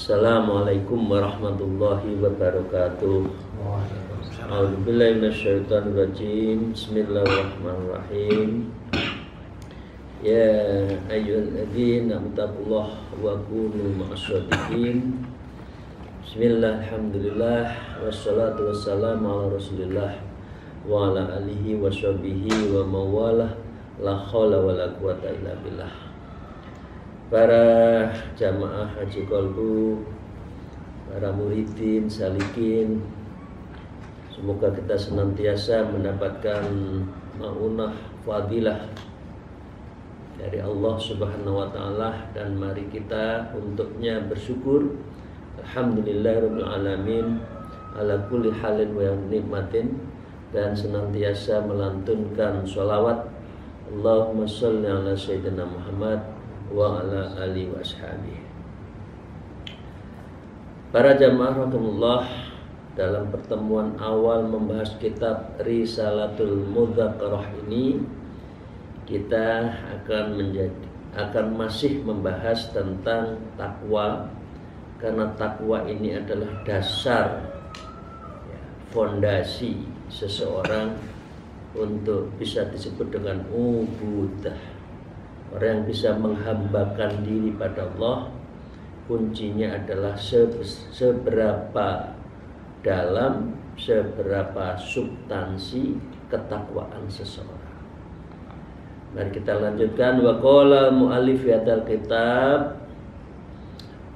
Assalamualaikum warahmatullahi wabarakatuh. A'udzubillahi minasyaitonirrajim. Bismillahirrahmanirrahim. Ya ayyuhalladzina amtaqullaha wa kunu ma'asyadiqin. Bismillah, alhamdulillah, wassalatu wassalamu ala rasulillah wa ala alihi wa sahbihi wa mawalah. La haula wa la quwata illa billah. Para jamaah haji kolbu, para muridin, salikin, semoga kita senantiasa mendapatkan maunah fadilah dari Allah Subhanahu wa taala, dan mari kita untuknya bersyukur. Alhamdulillahirabbil alamin ala kulli halin wa nikmatin, dan senantiasa melantunkan sholawat Allahumma sholli ala sayyidina Muhammad wa ala alihi wa ashabihi. Para jamaah rahmatullah, dalam pertemuan awal membahas kitab Risalatul Mudzakarah ini, kita akan masih membahas tentang takwa, karena takwa ini adalah dasar, fondasi seseorang untuk bisa disebut dengan ubudah. Orang yang bisa menghambakan diri pada Allah, kuncinya adalah seberapa dalam, seberapa substansi ketakwaan seseorang. Mari kita lanjutkan. Wa qala mu'allif hadal kitab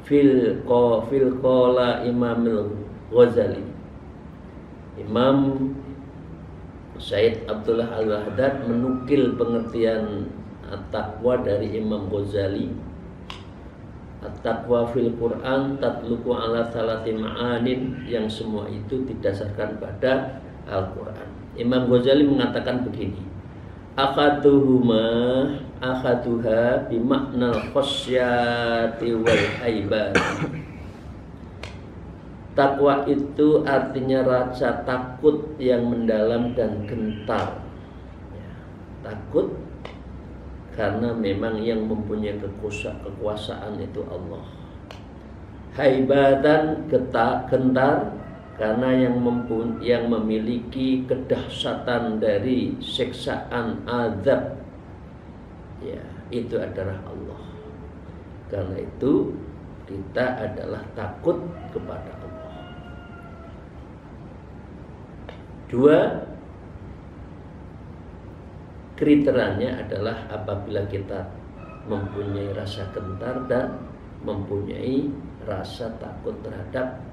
fil qala Imamul Ghazali. Imam Said Abdullah Al-Wahdat menukil pengertian at-taqwa dari Imam Ghazali. At-taqwa fil Quran tatluqu ala salati ma'anin, yang semua itu didasarkan pada Al-Quran. Imam Ghazali mengatakan begini: akhaduha bima'nal khasyati wal haibah. Takwa itu artinya rasa takut yang mendalam dan gentar. Takut karena memang yang mempunyai kekuasaan itu Allah. Haibatan, gentar, karena yang memiliki kedahsyatan dari siksaan azab, ya, itu adalah Allah. Karena itu kita adalah takut kepada Allah. Dua, kriterianya adalah apabila kita mempunyai rasa gentar dan mempunyai rasa takut terhadap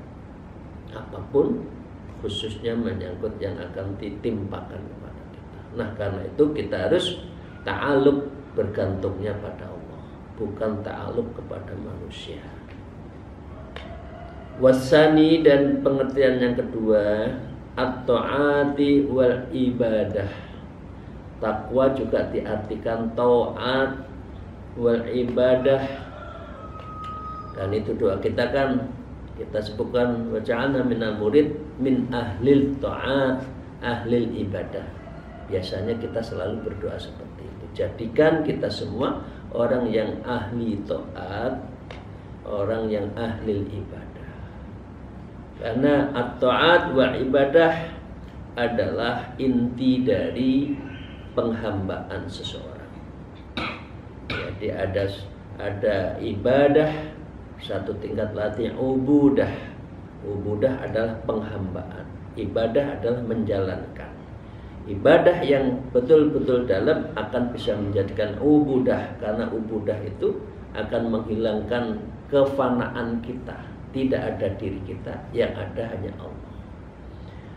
apapun, khususnya menyangkut yang akan ditimpakan kepada kita. Nah, karena itu kita harus ta'alluq, bergantungnya pada Allah, bukan ta'alluq kepada manusia. Wasani, dan pengertian yang kedua, at-ta'ati wal ibadah. Takwa juga diartikan ta'at wal ibadah, dan itu doa kita kan kita sebutkan waja'alna minal murid min ahlil ta'at ahlil ibadah. Biasanya kita selalu berdoa seperti itu. Jadikan kita semua orang yang ahli ta'at, orang yang ahlil ibadah. Karena at-ta'at wal ibadah adalah inti dari penghambaan seseorang. Jadi ada ibadah, satu tingkat lagi ubudah. Ubudah adalah penghambaan, ibadah adalah menjalankan. Ibadah yang betul-betul dalam akan bisa menjadikan ubudah, karena ubudah itu akan menghilangkan kefanaan kita. Tidak ada diri kita, yang ada hanya Allah.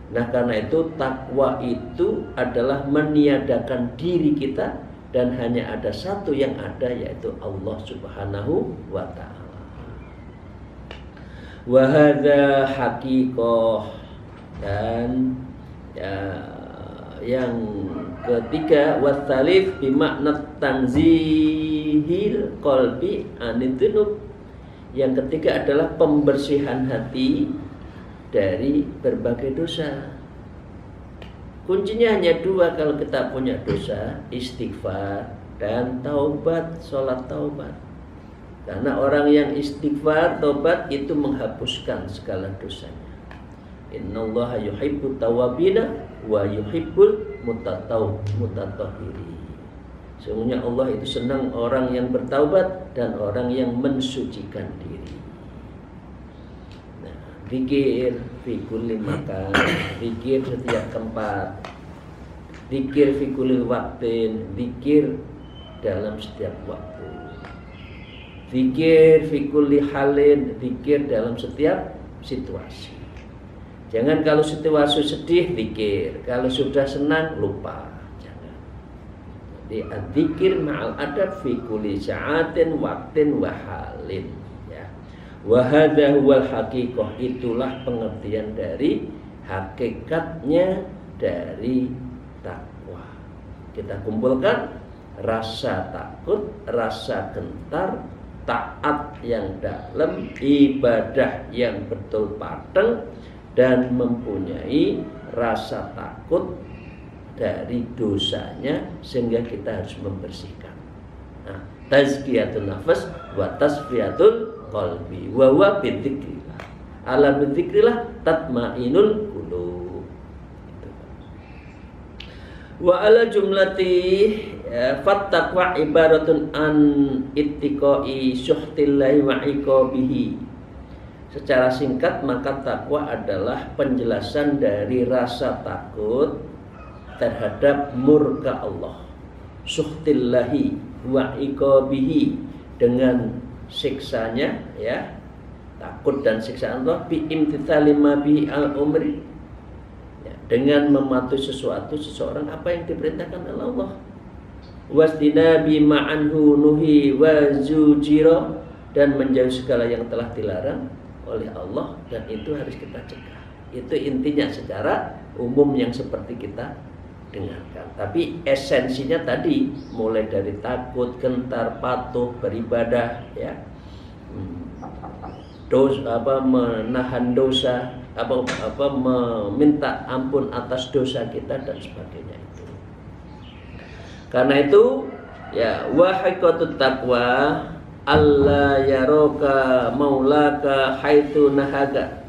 Nah, karena itu takwa itu adalah meniadakan diri kita, dan hanya ada satu yang ada, yaitu Allah Subhanahu wa ta'ala. Wa hadza haqiqah, dan yang ketiga wasalif bimakna tanzihil qalbi anidunub. Yang ketiga adalah pembersihan hati dari berbagai dosa. Kuncinya hanya dua kalau kita punya dosa: istighfar dan taubat, sholat taubat. Karena orang yang istighfar, tobat itu menghapuskan segala dosanya. Innallaha yuhibbut tawwabina wa yuhibbul mutatahhirin. Sesungguhnya Allah itu senang orang yang bertaubat dan orang yang mensucikan diri. Nah, zikir fi kulli makan, zikir setiap tempat, zikir fi kulli waqtin, zikir dalam setiap waktu, zikir fi kulli halin, zikir dalam setiap situasi. Jangan kalau situasi sedih zikir, kalau sudah senang lupa. Di adzikir ma'al adab fi kulli sa'atin waqtin wa halin, ya. Wa hadza huwal haqiqah, itulah pengertian dari hakikatnya dari takwa. Kita kumpulkan rasa takut, rasa gentar, taat yang dalam, ibadah yang betul padang, dan mempunyai rasa takut dari dosanya sehingga kita harus membersihkan. Nah, tazkiyatun nafas wa tasfiyatul qalbi wa huwa bidzikrillah. Ala bidzikrillah tatmainul qulub. Wa ala jumlati fattaqwa ibaratun an ittiqai syuhtillahi wa iqabihi. Secara singkat, maka takwa adalah penjelasan dari rasa takut terhadap murka Allah, suhtillahi wa iqabihi, dengan siksanya, ya, takut dan siksaan Allah, bi imtithali ma bi al-umri, ya, dengan mematuhi seseorang apa yang diperintahkan oleh Allah, wasdinabi ma'anhu nuhi wa zujira, dan menjauhi segala yang telah dilarang oleh Allah, dan itu harus kita cegah. Itu intinya secara umum yang seperti kita dengarkan. Tapi esensinya tadi mulai dari takut, gentar, patuh, beribadah, ya, menahan dosa, meminta ampun atas dosa kita dan sebagainya itu. Karena itu, ya, wa haqiqatut taqwa alla yaraka maulaka haitsu nahaga.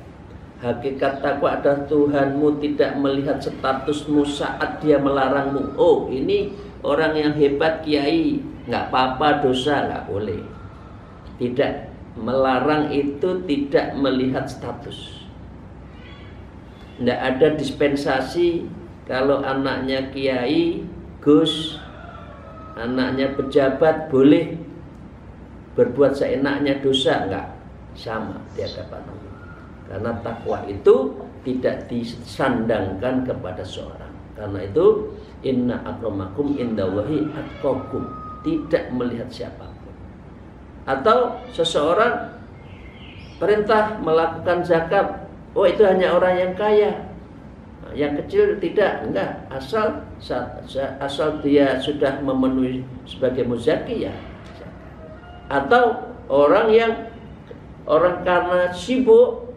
Hakikat takwa adalah Tuhanmu tidak melihat statusmu saat dia melarangmu. Oh, ini orang yang hebat kiai, nggak apa-apa dosa, nggak boleh. Tidak, melarang itu tidak melihat status. Nggak ada dispensasi kalau anaknya kiai, gus, anaknya pejabat boleh berbuat seenaknya, dosa, enggak, sama di hadapan Allah. Karena takwa itu tidak disandangkan kepada seorang. Karena itu inna akramakum indallahi atqakum, tidak melihat siapapun. Atau seseorang perintah melakukan zakat, oh itu hanya orang yang kaya, yang kecil tidak, enggak, asal dia sudah memenuhi sebagai muzaki, ya. Atau orang karena sibuk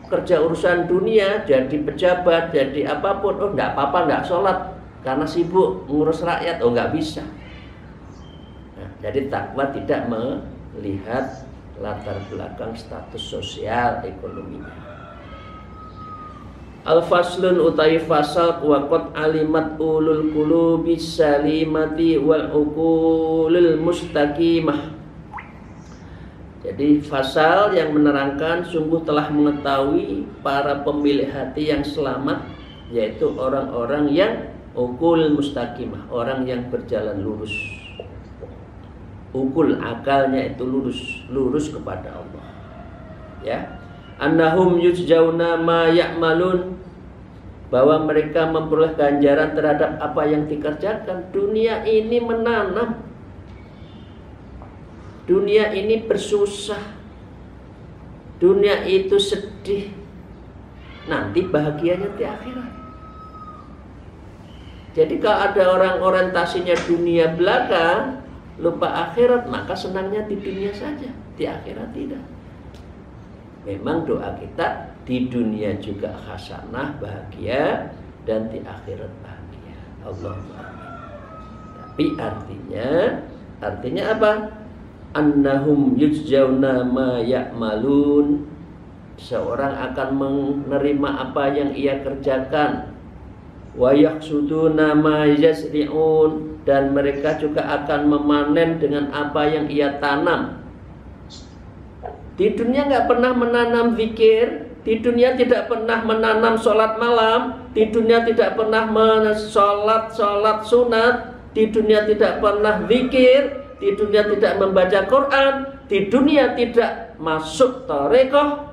kerja urusan dunia, jadi pejabat, jadi apapun, oh enggak apa-apa, enggak sholat karena sibuk ngurus rakyat, oh enggak bisa. Nah, jadi takwa tidak melihat latar belakang status sosial ekonominya. Al-faslun utai fasal waqad alimat ulul qulubi salimati wal uqulul mustaqimah. Jadi fasal yang menerangkan sungguh telah mengetahui para pemilik hati yang selamat, yaitu orang-orang yang uqul mustaqimah, orang yang berjalan lurus. Uqul, akalnya itu lurus kepada Allah. Ya. Annahum yujzauna ma ya'malun, bahwa mereka memperoleh ganjaran terhadap apa yang dikerjakan. Dunia ini menanam, dunia ini bersusah, dunia itu sedih, nanti bahagianya di akhirat. Jadi kalau ada orang orientasinya dunia belaka, lupa akhirat, maka senangnya di dunia saja, di akhirat tidak. Memang doa kita di dunia juga hasanah, bahagia, dan di akhirat bahagia. Allahumma amin. Tapi artinya apa? annahum yujzauna ma ya'malun, seorang akan menerima apa yang ia kerjakan. Wa yahsuduna ma yasri'un, dan mereka juga akan memanen dengan apa yang ia tanam. Di dunia nggak pernah menanam zikir, di dunia tidak pernah menanam sholat malam, di dunia tidak pernah sholat sunat, di dunia tidak pernah zikir, di dunia tidak membaca Quran, di dunia tidak masuk tarekoh.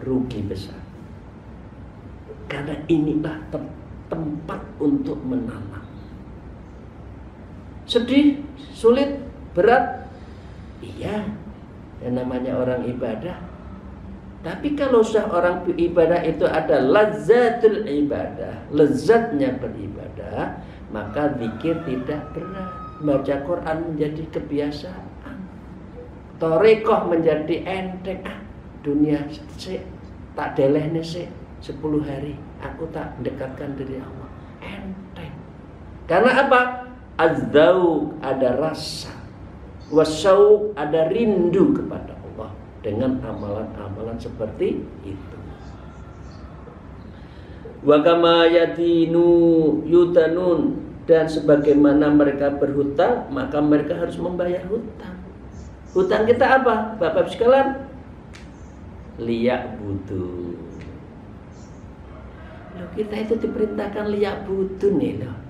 Rugi besar. Karena inilah tempat untuk menanam. Sedih, sulit, berat, iya, yang namanya orang ibadah. Tapi kalau sudah orang ibadah itu ada lazzatul ibadah, lezatnya beribadah, maka zikir tidak berat, baca Quran menjadi kebiasaan, tarekoh menjadi enteng. Dunia tak delehne 10 hari, aku tak mendekatkan diri Allah, enteng. Karena apa? Az-dzauq, ada rasa, wasyauq, ada rindu kepada Allah dengan amalan-amalan seperti itu. Wa kama yadinu yutanun, dan sebagaimana mereka berhutang, maka mereka harus membayar hutang. Hutang kita apa? Bapak sekalian, liyak butuh. Loh, kita itu diperintahkan liyak butuh nih loh.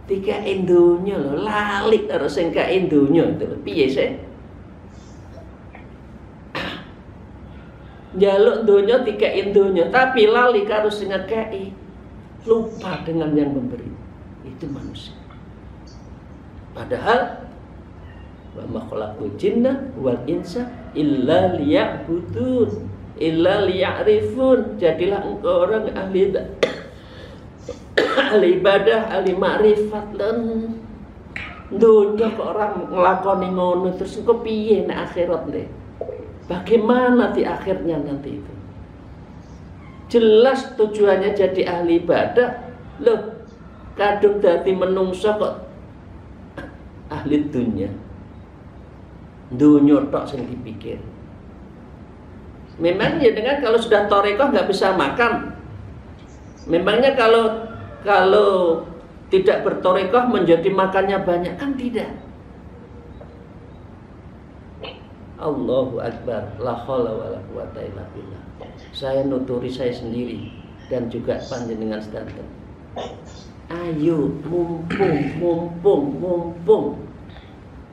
Tiga endonya loh, lali harus engka endonya itu. Piye sih? Jaluk donya tiga endonya, tapi lali harus ngekei. Lupa dengan yang memberi. Itu manusia. Padahal wa ma khalaqul jinna wal insa illa liya'budun. Illa liya'rifun, jadilah engkau orang ahli ibadah, ahli makrifat. Lan dunia kok orang ngelakoni ngono, terus engkau piye nek akhirat nih? Bagaimana di akhirnya nanti itu? Jelas tujuannya jadi ahli ibadah. Loh, kadung dadi menungso kok ahli dunia. Dunia tok sing dipikir. Memang ya dengan kalau sudah tarekoh nggak bisa makan. Memangnya kalau tidak bertarekoh menjadi makannya banyak, kan tidak. Allahu Akbar, la haula wala quwata illa billah. Saya nuturi saya sendiri dan juga panjenengan sedanten. Ayo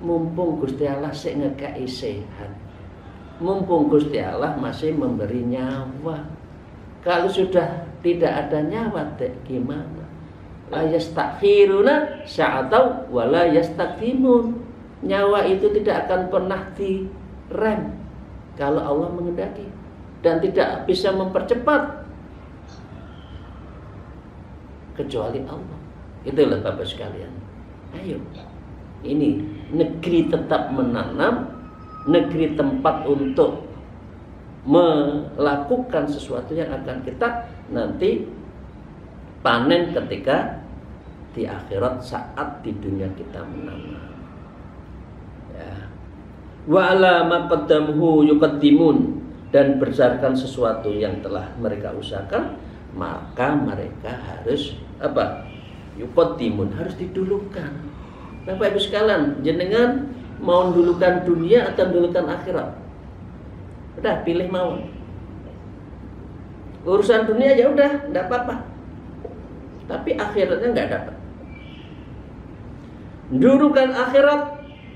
mumpung Gusti Allah sik ngekeki sehat. Mumpung Gusti Allah masih memberi nyawa. Kalau sudah tidak ada nyawa, gimana? La yastakhiruna sa'atau wa la yastaqdimun. Nyawa itu tidak akan pernah direm kalau Allah menghendaki, dan tidak bisa mempercepat kecuali Allah. Itulah Bapak sekalian. Ayo, ini negeri tetap menanam, negeri tempat untuk melakukan sesuatu yang akan kita nanti panen ketika di akhirat saat di dunia kita menanam. Ya. Wa ala ma qaddamuhu yuqaddimun, dan berdasarkan sesuatu yang telah mereka usahakan, maka mereka harus apa? Yuqaddimun, harus didulukan. Bapak Ibu sekalian, jenengan mau dulukan dunia atau dulukan akhirat? Udah pilih mau. Urusan dunia ya udah, enggak apa-apa. Tapi akhiratnya enggak dapat. Dulukan akhirat,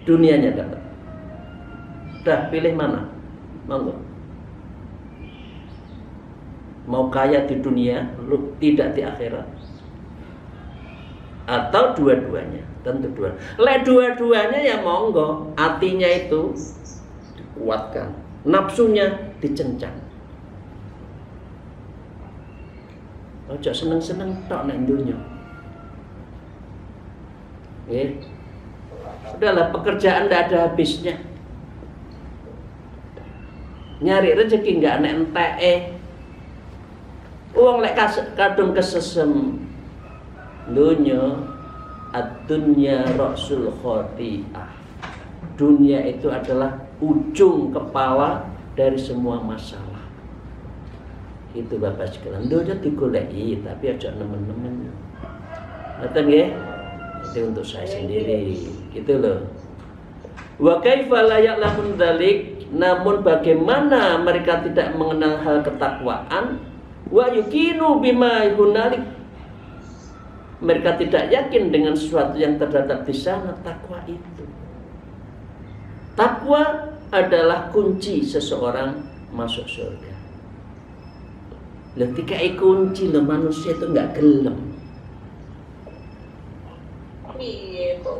dunianya dapat. Udah pilih mana? Monggo. Mau kaya di dunia, tidak di akhirat. Atau dua-duanya, tentu dua. Dua-duanya ya monggo, hatinya itu dikuatkan, nafsunya dicencang. Ojo seneng-seneng tok nek dunya. Nggih. Udahlah, pekerjaan ndak ada habisnya. Nyari rezeki nggak nek enteke. Wong lek kadung kesesem, Dunya ad-dunya ra'sul khati'ah. Dunia itu adalah ujung kepala dari semua masalah. Itu Bapak sekalian. Dunia digoleki tapi aja nemen-nemen. Ngoten nggih? Itu untuk saya sendiri. Gitu loh. Wa kaifa la ya'lamun dzalik, namun bagaimana mereka tidak mengenal hal ketakwaan? Wa yukinu bima hunalik, mereka tidak yakin dengan sesuatu yang terdapat di sana. Takwa itu, takwa adalah kunci seseorang masuk surga. Ketika kunci lo manusia itu nggak gelem. Iya kok.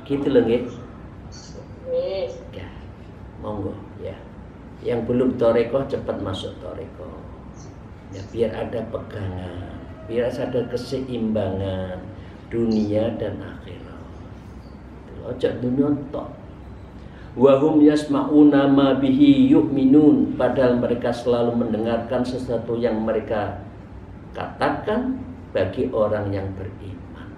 Gitu loh nggih. Ya, monggo ya. Yang belum toreko cepat masuk toreko. Ya, biar ada pegangan, biar ada keseimbangan dunia dan akhirat. Ojo dunia tok. Wahum yasma'una ma bihi yu'minun, padahal mereka selalu mendengarkan sesuatu yang mereka katakan bagi orang yang beriman.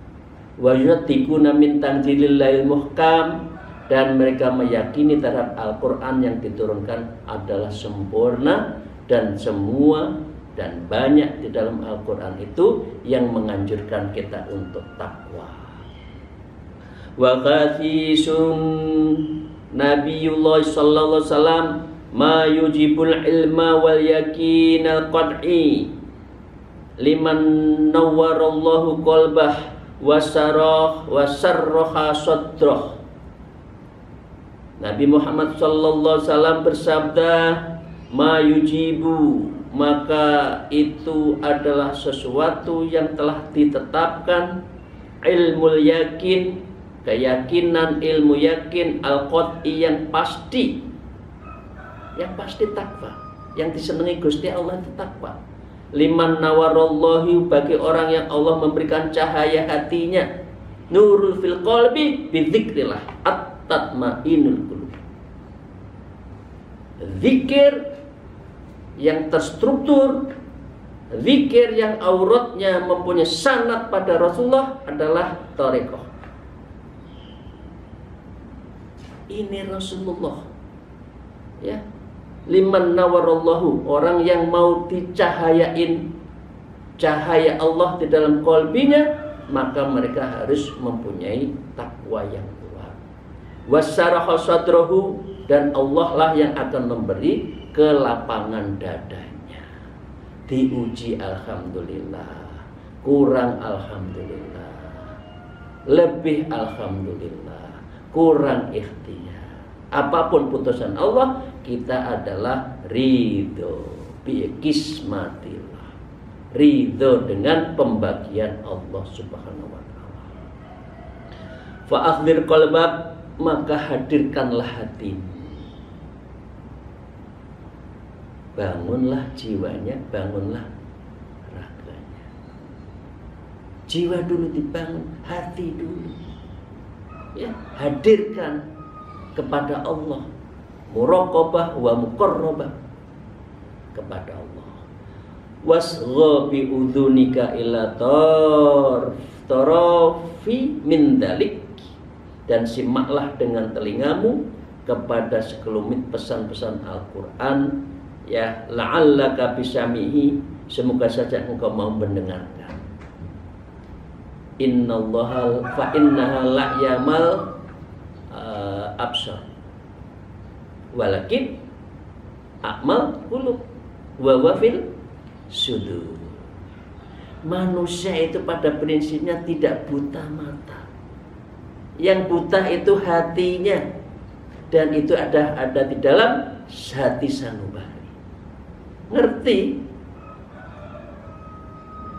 Wa yu'tikuna min tanzilillahil muhkam, dan mereka meyakini terhadap Al-Quran yang diturunkan adalah sempurna, dan semua dan banyak di dalam Al-Quran itu yang menganjurkan kita untuk takwa. Wa qathisun Nabiullah sallallahu alaihi wasallam ma yujibul ilma wal yakin al qad'i liman nawwarallahu qalbah wasarraha sadrah. Nabi Muhammad sallallahu alaihi wasallam bersabda, ma yujibu, maka itu adalah sesuatu yang telah ditetapkan, ilmu yakin, keyakinan ilmu yakin, al-qat'i yang pasti takwa, yang disenangi Gusti Allah itu takwa. Liman nawarallahu, bagi orang yang Allah memberikan cahaya hatinya, nurul fil qalbi bidzikrillah at-tatmainul qulub. Zikir yang terstruktur, zikir yang auratnya mempunyai sanad pada Rasulullah adalah thariqah. Ini Rasulullah, ya. Liman nawarallahu, orang yang mau dicahayain cahaya Allah di dalam qalbinya, maka mereka harus mempunyai takwa yang kuat. Wasaraha sadrahu, dan Allah lah yang akan memberi kelapangan dadanya. Diuji alhamdulillah, kurang alhamdulillah, lebih alhamdulillah, kurang ikhtiar. Apapun putusan Allah, kita adalah ridho bi kismatillah, ridho dengan pembagian Allah Subhanahu wa taala. Fa akhdir qalbak, maka hadirkanlah hatimu. Bangunlah jiwanya, bangunlah raganya. Jiwa dulu dibangun, hati dulu. Ya, hadirkan kepada Allah, muraqabah wa muqarrabah kepada Allah. Wasgha bi udhunika ila tarafi min dalik, dan simaklah dengan telingamu kepada sekelumit pesan-pesan Al-Quran, ya, la'allaka bisamihi, semoga saja engkau mau mendengarkan. Innallaha fa innaha la'yamal absar walakin a'mal qulub wa wafil sudur. Manusia itu pada prinsipnya tidak buta mata. Yang buta itu hatinya, dan itu ada di dalam hati sanubari. Ngerti?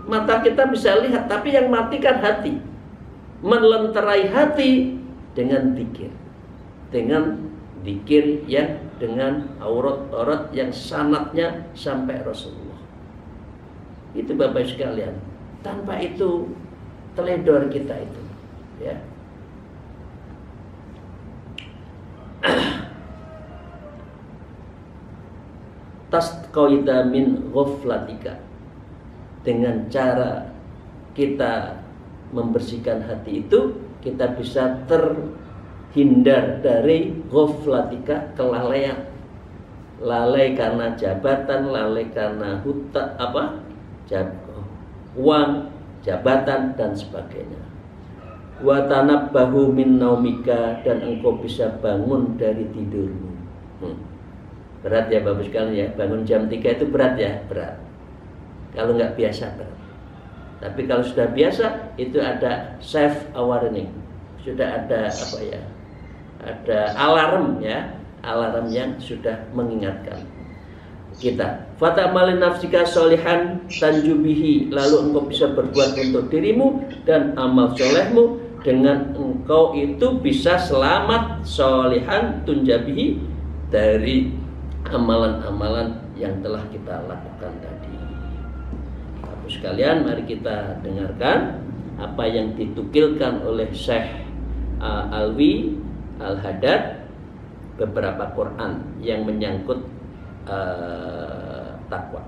Mata kita bisa lihat, tapi yang matikan hati. Melenterai hati dengan zikir, dengan zikir yang dengan aurat-aurat yang sanadnya sampai Rasulullah. Itu Bapak sekalian. Tanpa itu teledor kita itu, ya. Tasqaida min ghaflatika, dengan cara kita membersihkan hati itu, kita bisa terhindar dari ghaflatika, kelalaian. Lalai karena jabatan, lalai karena uang, jabatan dan sebagainya. Wa tanabbahu min naumika, dan engkau bisa bangun dari tidurmu. Berat ya Bapak sekalian ya, bangun jam 3 itu berat ya, berat. Kalau nggak biasa berat. Tapi kalau sudah biasa itu ada self awareness, sudah ada ada alarm ya, alarm yang sudah mengingatkan kita. Fatamalin nafsika solihan tanjubihi, lalu engkau bisa berbuat untuk dirimu dan amal solehmu, dengan engkau itu bisa selamat solihan tunjabihi dari amalan-amalan yang telah kita lakukan tadi. Bapak sekalian, mari kita dengarkan apa yang ditukilkan oleh Syekh Alwi Al-Haddad, beberapa Quran yang menyangkut takwa.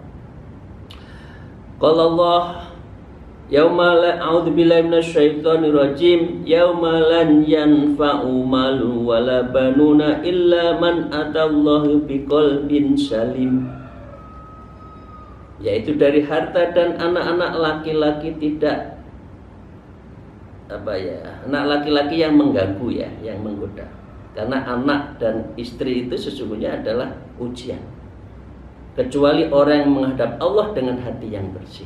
Qala Allah yauma la a'udzubillahi minasyaitonir rajim yauma lan yanfa'u malu wala banuna illa man atallaha biqalbin salim, yaitu dari harta dan anak-anak laki-laki tidak anak laki-laki yang mengganggu ya, yang menggoda. Karena anak dan istri itu sesungguhnya adalah ujian. Kecuali orang yang menghadap Allah dengan hati yang bersih.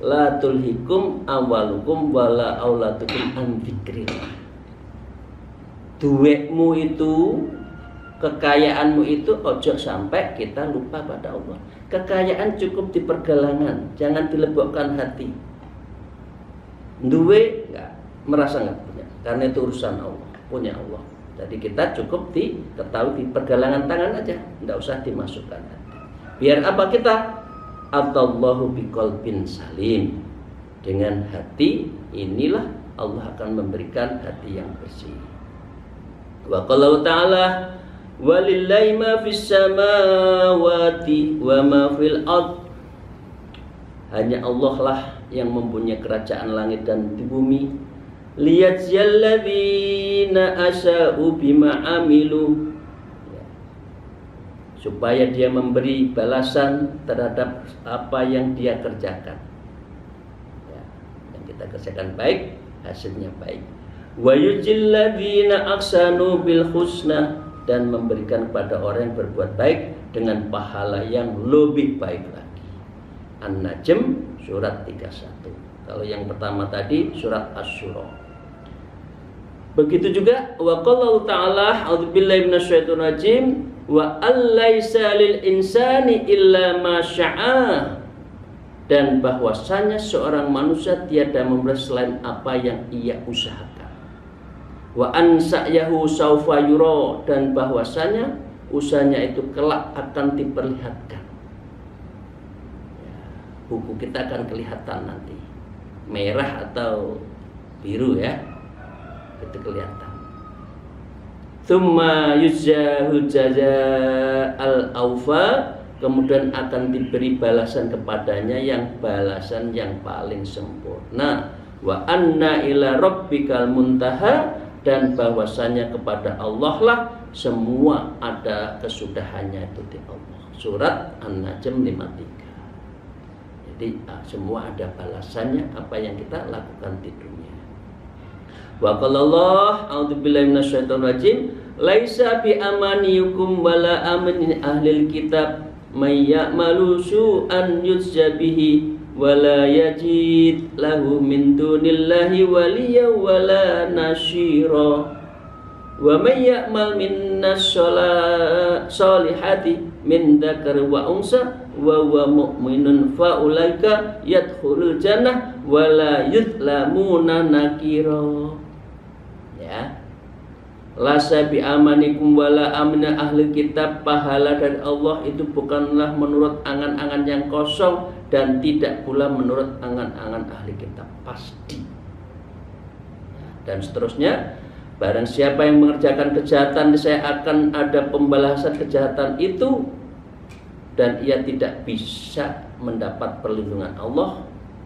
La tulhikum amwalukum wala auladukum an dzikrillah. Duitmu itu, kekayaanmu itu ojo sampai kita lupa pada Allah. Kekayaan cukup di pergelangan, jangan dilebokkan hati. Duwe merasa nggak punya, karena itu urusan Allah, punya Allah. Jadi kita cukup diketahui di pergelangan tangan aja, tidak usah dimasukkan hati. Biar apa kita? Atallahu biqalbin salim. Dengan hati inilah Allah akan memberikan hati yang bersih. Wa qala ta'ala walillahi ma fis samawati wa ma fil ard. Hanya Allah lah yang mempunyai kerajaan langit dan di bumi. Liyajziyalladzina asya'u bima amilu, supaya dia memberi balasan terhadap apa yang dia kerjakan ya, yang kita kerjakan baik, hasilnya baik. Wa yujilladzina ahsanu bil husna, dan memberikan kepada orang yang berbuat baik dengan pahala yang lebih baik lagi. An-Najm surat 31. Kalau yang pertama tadi surat Asy-Syura. Begitu juga wa qala ta'ala a'udzubillahi minasyaitonir rajim wa allaisa lil insani illa ma syaa, dan bahwasanya seorang manusia tiada memperoleh selain apa yang ia usahakan. Wa an sa'yahu saufa yura, dan bahwasanya usahanya itu kelak akan diperlihatkan. Buku kita akan kelihatan nanti merah atau biru ya, itu kelihatan. Tsumma yujzahul jazaa'al awfa, kemudian akan diberi balasan kepadanya yang balasan yang paling sempurna. Wa anna ila rabbikal muntaha, dan bahwasanya kepada Allah lah semua ada kesudahannya, itu di Allah. Surat An-Najm 53. Jadi semua ada balasannya apa yang kita lakukan di dunia. Wa qala Allah a'udzubillahi minasyaitonir rajim laisa bi amaniyukum wala amani ahlil kitab may ya'malu su'an yujza bihi wala yajid lahu min dunillahi waliya wala nasyira wa may ya'mal minnas solihati min dzakar wa unsa wa huwa mu'minun fa ulaika yadkhulul jannah wala yuzlamuna nakira. Ya, lasa bi amanikum wala amna ahli kitab, pahala dari Allah itu bukanlah menurut angan-angan yang kosong dan tidak pula menurut angan-angan ahli kitab, pasti. Dan seterusnya, barang siapa yang mengerjakan kejahatan, saya akan ada pembalasan kejahatan itu, dan ia tidak bisa mendapat perlindungan Allah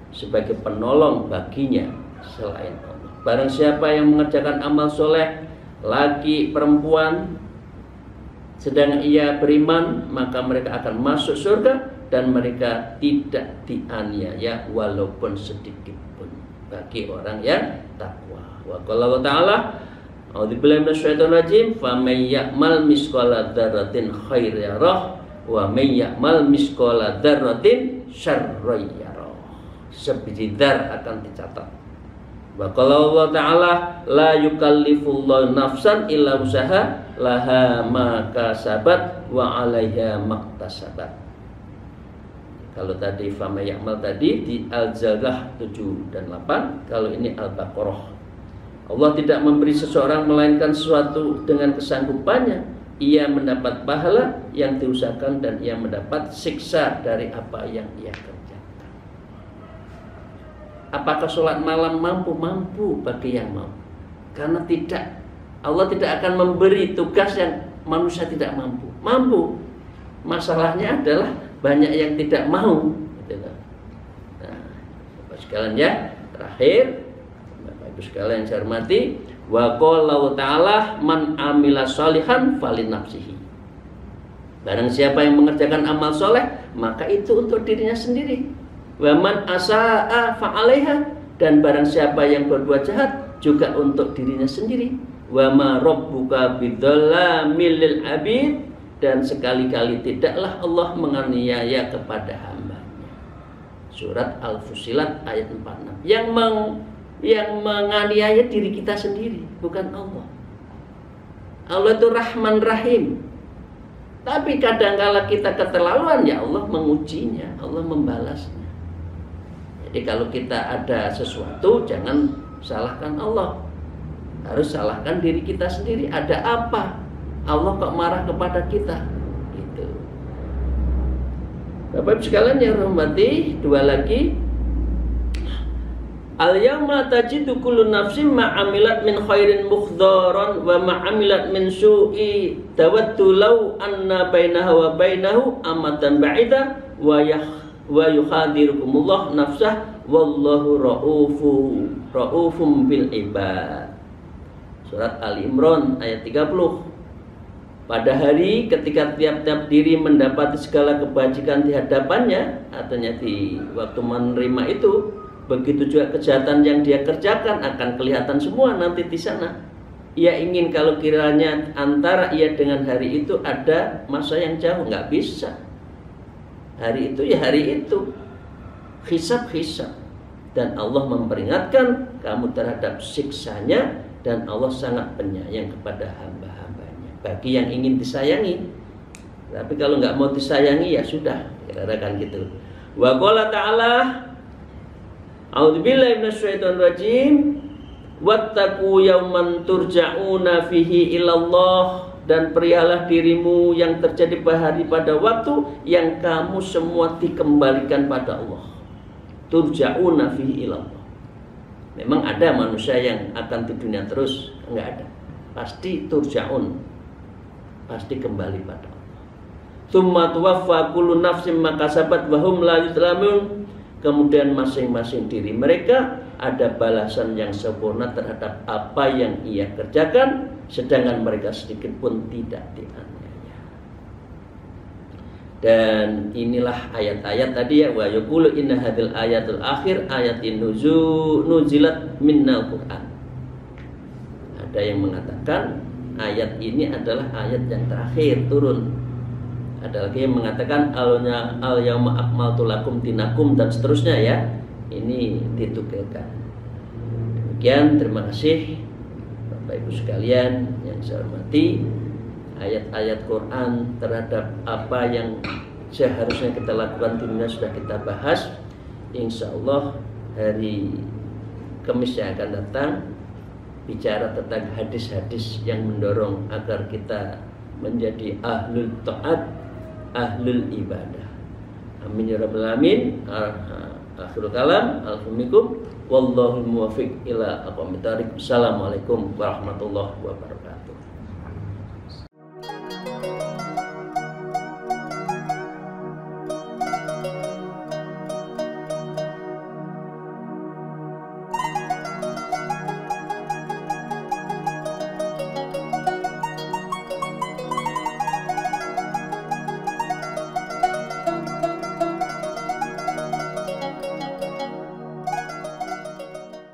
sebagai penolong baginya selain Allah. Barang siapa yang mengerjakan amal soleh, laki perempuan, sedang ia beriman, maka mereka akan masuk surga dan mereka tidak dianiaya walaupun sedikit pun bagi orang yang takwa. Wa qala ta'ala, a'udzubillahi minasyaitonir rajim, faman ya'mal misqala dzarratin khairan yarah wa may ya'mal misqala dzarratin syarran yarah. Sebiji dzar akan dicatat. Wa qala Allah ta'ala, la yukallifullahu nafsan illa usaha laha ma kasabat wa 'alaiha maktasabat. Kalau tadi fama ya'mal tadi di Al-Zarah 7 dan 8, kalau ini Al-Baqarah. Allah tidak memberi seseorang melainkan sesuatu dengan kesanggupannya. Ia mendapat pahala yang diusahakan dan ia mendapat siksa dari apa yang ia kerjakan. Apakah sholat malam mampu? Mampu bagi yang mau. Karena tidak, Allah tidak akan memberi tugas yang manusia tidak mampu. Mampu. Masalahnya adalah banyak yang tidak mau. Nah, Bapak sekalian ya, terakhir, Bapak Ibu sekalian saya hormati, wa qala ta'ala man amila sholihan falinafsihi. Barang siapa yang mengerjakan amal soleh, maka itu untuk dirinya sendiri. Wa man asaa fa'alaiha, dan barang siapa yang berbuat jahat juga untuk dirinya sendiri. Wa ma rabbuka bidzalamil lil abid, dan sekali-kali tidaklah Allah menganiaya kepada hamba-Nya. Surat Al-Fusilat ayat 46. Yang menganiaya diri kita sendiri, bukan Allah. Allah itu Rahman Rahim. Tapi kadang-kala kita keterlaluan, ya Allah mengujinya, Allah membalasnya. Jadi kalau kita ada sesuatu, jangan salahkan Allah, harus salahkan diri kita sendiri. Ada apa Allah kok marah kepada kita? Gitu. Bapak Ibu sekalian yang hormati, dua lagi. Al-yawma tajidu kullu nafsin ma amilat min khairin mukhdaran wa ma amilat min su'i tawaddu law anna bainaha wa bainahu amatan ba'ida wa yuhadirukumullah nafsah wallahu ra'ufum bil ibad. Surat Ali Imran ayat 30. Pada hari ketika tiap-tiap diri mendapati segala kebajikan di hadapannya, artinya di waktu menerima itu, begitu juga kejahatan yang dia kerjakan akan kelihatan semua nanti di sana. Ia ingin kalau kiranya antara ia dengan hari itu ada masa yang jauh, nggak bisa. Hari itu ya hari itu, hisab-hisab, dan Allah memperingatkan kamu terhadap siksanya, dan Allah sangat penyayang kepada hamba-hambanya. Bagi yang ingin disayangi, tapi kalau nggak mau disayangi ya sudah, kira-kira gitu. Wa qala ta'ala, a'udzubillahi minasyaitonir rajim, wattaqu yauman turja'una fihi ilallah, dan perialah dirimu yang terjadi pada waktu yang kamu semua dikembalikan pada Allah. Turja'una fihi ilallah. Memang ada manusia yang akan di dunia terus? Enggak ada. Pasti turja'un, pasti kembali pada Allah. Tsumma tuwaffa kullu nafsin ma kasabat wa hum la yuzlamun. Kemudian masing-masing diri mereka ada balasan yang sempurna terhadap apa yang ia kerjakan, sedangkan mereka sedikit pun tidak dianiaya. Dan inilah ayat-ayat tadi ya, wa yaqulu inna hadhil ayatul akhir ayatin nuzilat minnal Qur'an. Ada yang mengatakan ayat ini adalah ayat yang terakhir turun. Ada lagi yang mengatakan al yauma akmaltu lakum dinakum, dan seterusnya ya. Ini ditukilkan. Demikian, terima kasih Bapak Ibu sekalian yang saya hormati. Ayat-ayat Quran terhadap apa yang seharusnya kita lakukan di dunia sudah kita bahas. Insya Allah hari Kamis yang akan datang bicara tentang hadis-hadis yang mendorong agar kita menjadi ahlul taat, ahlul ibadah. Amin ya rabbal alamin. Akhirul kalam, alhamdulillah, wallahu muwaffiq ila aqwamit thariq. Assalamualaikum warahmatullahi wabarakatuh.